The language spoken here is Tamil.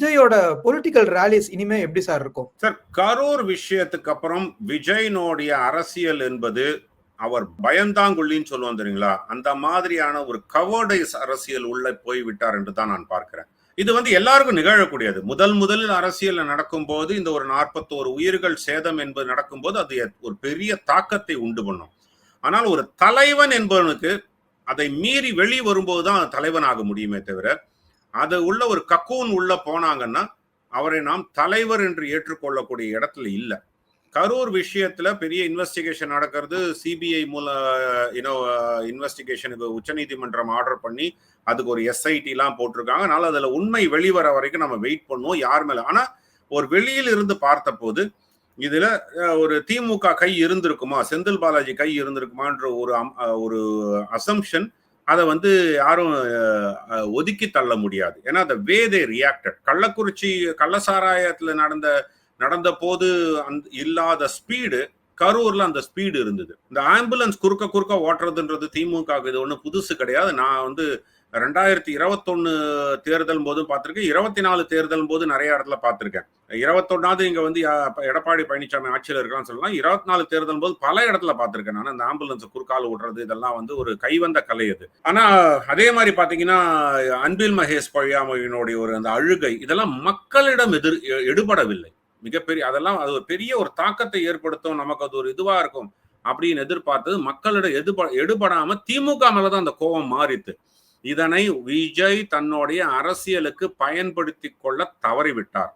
விஜயோட பொலிட்டிக்கல் ராலிஸ் இனிமே எப்படி சார் இருக்கும்? சார், கரூர் விஷயத்துக்கு அப்புறம் விஜயனுடைய அரசியல் என்பது அவர் பயந்தாங்குள்ளின்னு சொல்லுவோம் தெரியுங்களா, அந்த மாதிரியான ஒரு கவர்டைஸ் அரசியல் உள்ள போய் விட்டார் என்று தான் நான் பார்க்கிறேன். இது எல்லாருக்கும் நிகழக்கூடியது. முதலில் அரசியல் நடக்கும்போது இந்த ஒரு 41 உயிர்கள் சேதம் என்பது நடக்கும்போது அது ஒரு பெரிய தாக்கத்தை உண்டு பண்ணும். ஆனால் ஒரு தலைவன் என்பவனுக்கு அதை மீறி வெளி வரும்போது தான் தலைவன் ஆக முடியுமே தவிர, அது உள்ள ஒரு கக்கூன் உள்ள போனாங்கன்னா அவரை நாம் தலைவர் என்று ஏற்றுக்கொள்ளக்கூடிய இடத்துல இல்லை. கரூர் விஷயத்துல பெரிய இன்வெஸ்டிகேஷன் நடக்கிறது. சிபிஐ மூல இன்வெஸ்டிகேஷனுக்கு உச்சநீதிமன்றம் ஆர்டர் பண்ணி அதுக்கு ஒரு எஸ்ஐடி எல்லாம் போட்டிருக்காங்க. அதனால அதுல உண்மை வெளிவர வரைக்கும் நம்ம வெயிட் பண்ணுவோம் யார் மேல. ஆனா ஒரு வெளியில் இருந்து பார்த்த போது இதுல ஒரு திமுக கை இருந்திருக்குமா, செந்தில் பாலாஜி கை இருந்திருக்குமான்ற ஒரு அசம்ஷன் அதை யாரும் ஒதுக்கி தள்ள முடியாது. ஏன்னா அந்த வே தே ரியாக்டட். கள்ளக்குறிச்சி கள்ளசாராயத்துல நடந்த போது இல்லாத ஸ்பீடு கரூர்ல அந்த ஸ்பீடு இருந்தது. இந்த ஆம்புலன்ஸ் குறுக்க ஓட்டுறதுன்றது திமுக இது ஒன்றும் புதுசு கிடையாது. நான் 2021 தேர்தல் போதும் பார்த்திருக்கேன், 24 தேர்தல் போது நிறைய இடத்துல பார்த்திருக்கேன். 21வது இங்க எடப்பாடி பழனிசாமி ஆட்சியில் இருக்கலாம் சொல்லலாம். 24 தேர்தல் போது பல இடத்துல பார்த்திருக்கேன். நான் அந்த ஆம்புலன்ஸ் குறுக்கால விடுறது இதெல்லாம் ஒரு கைவந்த கலை அது. ஆனா அதே மாதிரி பாத்தீங்கன்னா அன்பில் மகேஷ் பொய்யாமொழியினுடைய அந்த அழுகை இதெல்லாம் மக்களிடம் எடுபடவில்லை. மிகப்பெரிய அதெல்லாம் அது ஒரு பெரிய ஒரு தாக்கத்தை ஏற்படுத்தும், நமக்கு அது ஒரு இதுவா இருக்கும் அப்படின்னு எதிர்பார்த்தது மக்களிடம் எடுபடாம திமுக மேலதான் அந்த கோபம் மாறித்து. இதனை விஜய் தன்னுடைய அரசியலுக்கு பயன்படுத்தி கொள்ள தவறிவிட்டார்.